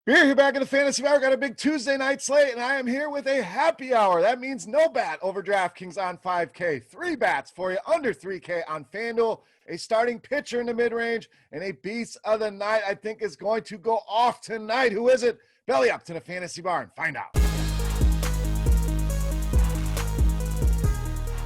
Beer here back in the Fantasy Hour. Got a big Tuesday night slate, and I am here with a happy hour. That means no bat over DraftKings on 5K. 3 bats for you under 3K on FanDuel. A starting pitcher in the mid-range, and a beast of the night I think is going to go off tonight. Who is it? Belly up to the Fantasy Bar and find out.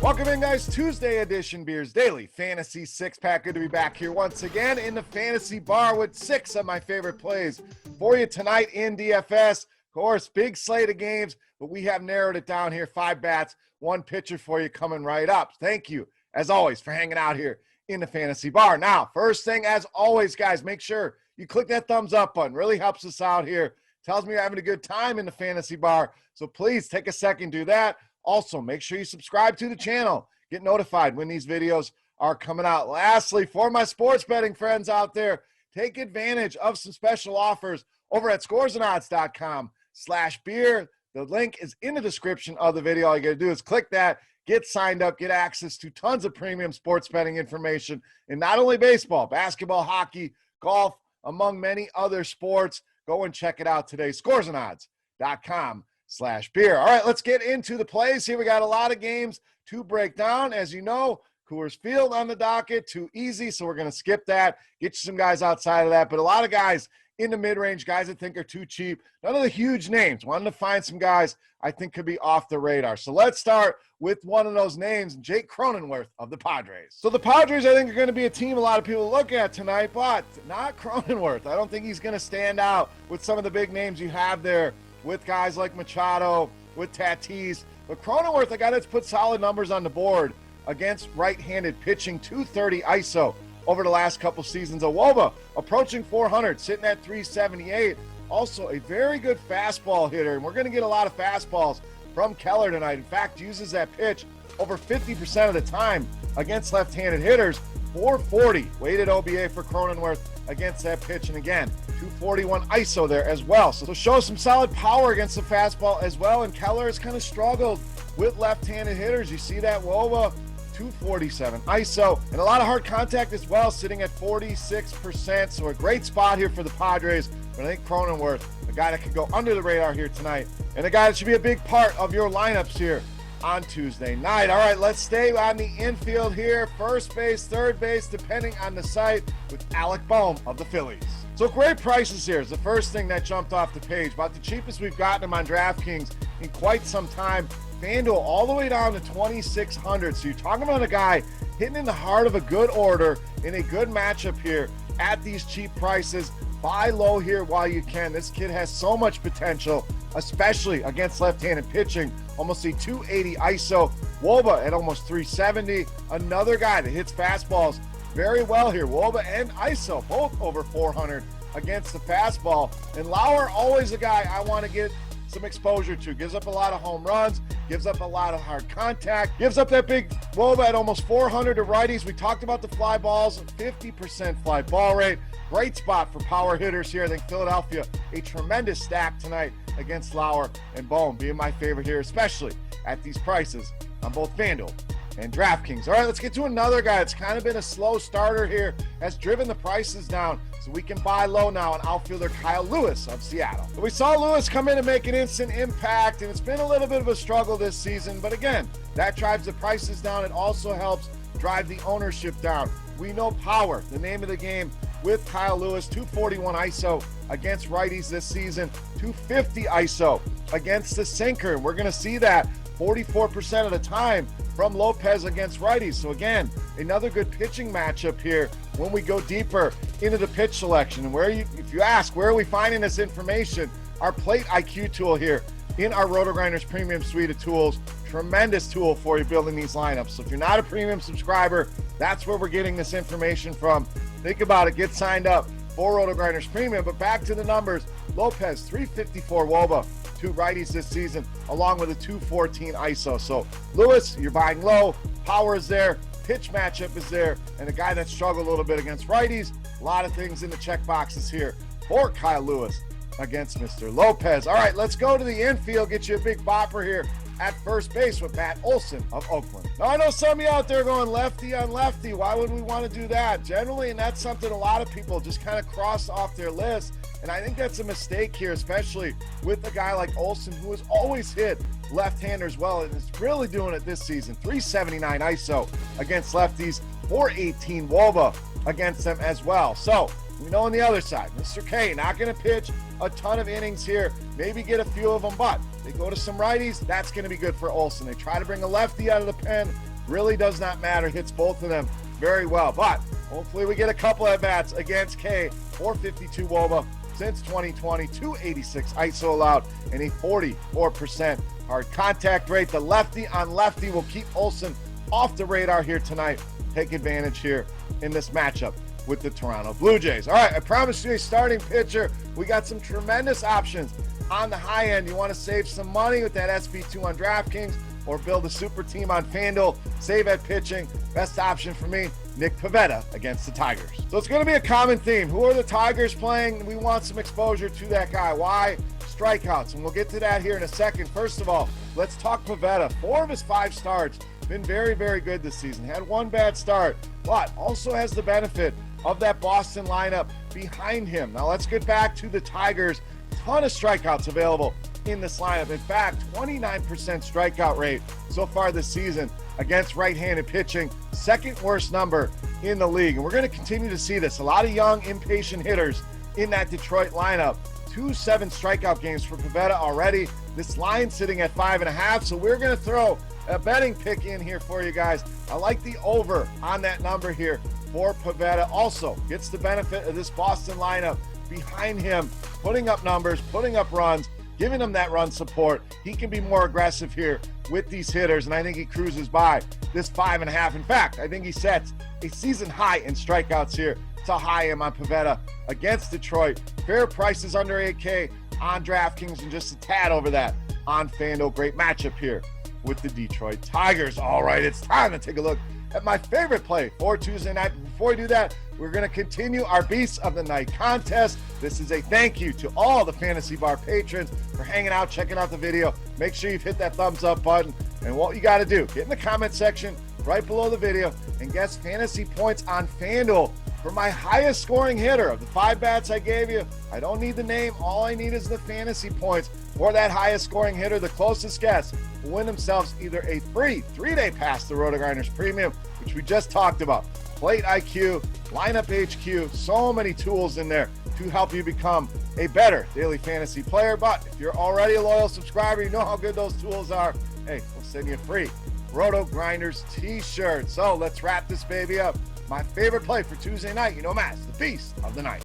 Welcome in, guys. Tuesday edition Beers Daily Fantasy Six-Pack. Good to be back here once again in the Fantasy Bar with 6 of my favorite plays for you tonight in DFS. Of course, big slate of games, but we have narrowed it down here. 5 bats, 1 pitcher for you coming right up. Thank you, as always, for hanging out here in the Fantasy Bar. Now, first thing, as always, guys, make sure you click that thumbs up button. Really helps us out here. Tells me you're having a good time in the Fantasy Bar. So please take a second, do that. Also, make sure you subscribe to the channel. Get notified when these videos are coming out. Lastly, for my sports betting friends out there, take advantage of some special offers over at scoresandodds.com/beer. The link is in the description of the video. All you got to do is click that, get signed up, get access to tons of premium sports betting information in not only baseball, basketball, hockey, golf, among many other sports. Go and check it out today, scoresandodds.com/beer. All right, let's get into the plays here. We got a lot of games to break down. As you know, Coors Field on the docket, too easy, so we're going to skip that. Get you some guys outside of that, but a lot of guys in the mid-range, guys I think are too cheap. None of the huge names. Wanted to find some guys I think could be off the radar. So let's start with one of those names, Jake Cronenworth of the Padres. So the Padres, I think, are going to be a team a lot of people look at tonight, but not Cronenworth. I don't think he's going to stand out with some of the big names you have there, with guys like Machado, with Tatis. But Cronenworth, a guy that's put solid numbers on the board against right-handed pitching, 230 ISO over the last couple seasons. A WOBA approaching 400, sitting at 378. Also a very good fastball hitter, and we're going to get a lot of fastballs from Keller tonight. In fact, uses that pitch over 50% of the time against left-handed hitters. 440 weighted OBA for Cronenworth against that pitch, and again, 241 ISO there as well. So show some solid power against the fastball as well, and Keller has kind of struggled with left-handed hitters. You see that WOBA, 247 ISO, and a lot of hard contact as well, sitting at 46%. So a great spot here for the Padres. But I think Cronenworth, a guy that could go under the radar here tonight, and a guy that should be a big part of your lineups here on Tuesday night. All right, let's stay on the infield here. First base, third base, depending on the site, with ALEC of the Phillies. So great prices here is the first thing that jumped off the page. About the cheapest we've gotten him on DraftKings in quite some time. FanDuel all the way down to 2,600. So you're talking about a guy hitting in the heart of a good order in a good matchup here at these cheap prices. Buy low here while you can. This kid has so much potential, especially against left-handed pitching. Almost a 280 ISO. WOBA at almost 370. Another guy that hits fastballs very well here. WOBA and ISO both over 400 against the fastball. And Lauer, always a guy I want to get some exposure to. Gives up a lot of home runs, gives up a lot of hard contact, gives up that big WOBA at almost 400 to righties. We talked about the fly balls, 50% fly ball rate. Great spot for power hitters here. I think Philadelphia, a tremendous stack tonight against Lauer and BOHM, being my favorite here, especially at these prices on both FanDuel and DraftKings. All right, let's get to another guy that's kind of been a slow starter here, has driven the prices down, so we can buy low now on outfielder Kyle Lewis of Seattle. We saw Lewis come in and make an instant impact, and it's been a little bit of a struggle this season, but again, that drives the prices down. It also helps drive the ownership down. We know power, the name of the game with Kyle Lewis. 241 ISO against righties this season, 250 ISO against the sinker, and we're going to see that 44% of the time from Lopez against righties. So again, another good pitching matchup here when we go deeper into the pitch selection. And if you ask, where are we finding this information? Our Plate IQ tool here in our RotoGrinders premium suite of tools. Tremendous tool for you building these lineups. So if you're not a premium subscriber, that's where we're getting this information from. Think about it, get signed up for RotoGrinders Premium. But back to the numbers, Lopez, 354 WOBA, 2 righties this season, along with a 214 ISO. So Lewis, you're buying low, power is there, pitch matchup is there, and a guy that struggled a little bit against righties. A lot of things in the check boxes here for Kyle Lewis against Mr. Lopez. All right, let's go to the infield, get you a big bopper here at first base with Matt Olson of Oakland. Now, I know some of you out there going lefty on lefty. Why would we want to do that? Generally, and that's something a lot of people just kind of cross off their list, And I think that's a mistake here, especially with a guy like Olson, who has always hit left-handers well and is really doing it this season. 379 ISO against lefties, 418 WOBA against them as well. So we know on the other side, Mr. K not going to pitch a ton of innings here, maybe get a few of them, but they go to some righties, that's going to be good for Olson. They try to bring a lefty out of the pen, really does not matter, hits both of them very well. But hopefully we get a couple at bats against K. 452 WOBA since 2020, 286 ISO allowed, and a 44% hard contact rate. The lefty on lefty will keep Olson off the radar here tonight. Take advantage here in this matchup with the Toronto Blue Jays. All right, I promised you a starting pitcher. We got some tremendous options on the high end. You want to save some money with that SB2 on DraftKings or build a super team on FanDuel, save at pitching. Best option for me, Nick Pivetta against the Tigers. So it's going to be a common theme. Who are the Tigers playing? We want some exposure to that guy. Why? Strikeouts, and we'll get to that here in a second. First of all, let's talk Pivetta. 4 of his 5 starts, been very, very good this season. Had one bad start, but also has the benefit of that Boston lineup behind him. Now let's get back to the Tigers. Ton of strikeouts available in this lineup. In fact, 29% strikeout rate so far this season against right-handed pitching, second worst number in the league. And we're going to continue to see this. A lot of young, impatient hitters in that Detroit lineup. 2 7 strikeout games for Pivetta already. This line sitting at 5.5, so we're going to throw a betting pick in here for you guys. I like the over on that number here for Pivetta. Also gets the benefit of this Boston lineup behind him, putting up numbers, putting up runs, giving him that run support. He can be more aggressive here with these hitters, and I think he cruises by this 5.5. In fact, I think he sets a season high in strikeouts here. It's how high I am on Pivetta against Detroit. Fair prices under 8K on DraftKings and just a tad over that on FanDuel. Great matchup here with the Detroit Tigers. All right, it's time to take a look at my favorite play for Tuesday night. Before we do that, we're going to continue our Beasts of the Night contest. This is a thank you to all the Fantasy Bar patrons for hanging out, checking out the video. Make sure you've hit that thumbs up button. And what you got to do, get in the comment section right below the video and guess fantasy points on FanDuel for my highest scoring hitter. Of the 5 bats I gave you, I don't need the name. All I need is the fantasy points for that highest scoring hitter. The closest guess will win themselves either a free 3-day pass to RotoGrinders Premium, which we just talked about, Plate IQ, Lineup HQ, so many tools in there to help you become a better daily fantasy player. But if you're already a loyal subscriber, you know how good those tools are. Hey, we'll send you a free RotoGrinders t-shirt. So let's wrap this baby up. My favorite play for Tuesday night, you know, Matt, the Beast of the Night.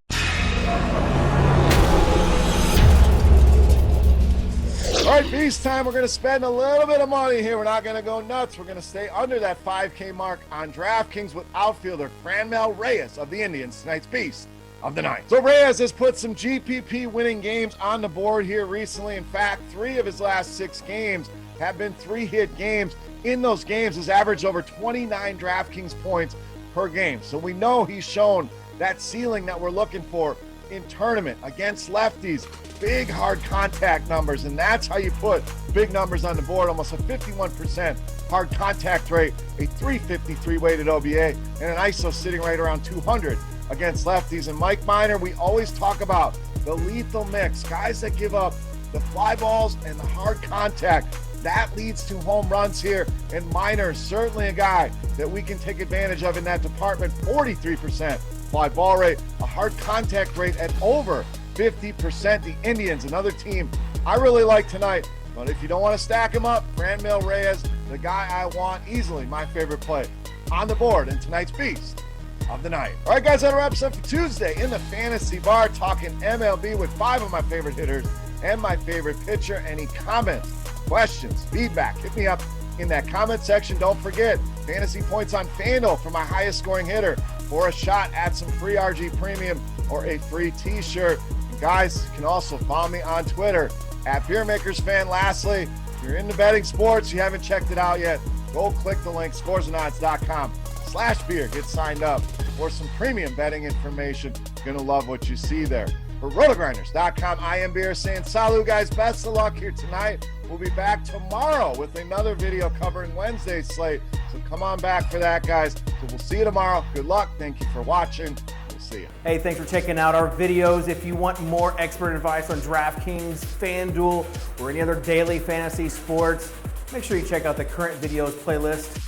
All right, Beast time. We're going to spend a little bit of money here. We're not going to go nuts. We're going to stay under that 5K mark on DraftKings with outfielder FRANMIL Reyes of the Indians, tonight's Beast of the Night. So Reyes has put some GPP winning games on the board here recently. In fact, 3 of his last 6 games have been 3-hit games. In those games, he's averaged over 29 DraftKings points per game. So we know he's shown that ceiling that we're looking for in tournament against lefties, big hard contact numbers, and that's how you put big numbers on the board. Almost a 51% hard contact rate, a 353 weighted OBA, and an ISO sitting right around 200 against lefties. And Mike Minor, we always talk about the lethal mix, guys that give up the fly balls and the hard contact. That leads to home runs here, and Minor is certainly a guy that we can take advantage of in that department. 43% fly ball rate, a hard contact rate at over 50%. The Indians, another team I really like tonight, but if you don't want to stack them up, FRANMIL Reyes, the guy I want, easily my favorite play on the board in tonight's Beast of the Night. All right, guys, that wraps up for Tuesday in the Fantasy Bar, talking MLB with 5 of my favorite hitters and my favorite pitcher. Any comments, questions, feedback, hit me up in that comment section. Don't forget, fantasy points on FanDuel for my highest scoring hitter for a shot at some free RG Premium or a free t-shirt. And guys, you can also follow me on Twitter at Beermakersfan. Lastly, if you're into betting sports, you haven't checked it out yet, go click the link, scoresandodds.com/beer. Get signed up for some premium betting information. You're going to love what you see there. For RotoGrinders.com, I am Beer saying salut, guys. Best of luck here tonight. We'll be back tomorrow with another video covering Wednesday's slate. So come on back for that, guys. So we'll see you tomorrow. Good luck. Thank you for watching. We'll See you. Hey, thanks for checking out our videos. If you want more expert advice on DraftKings, FanDuel, or any other daily fantasy sports, make sure you check out the current videos playlist.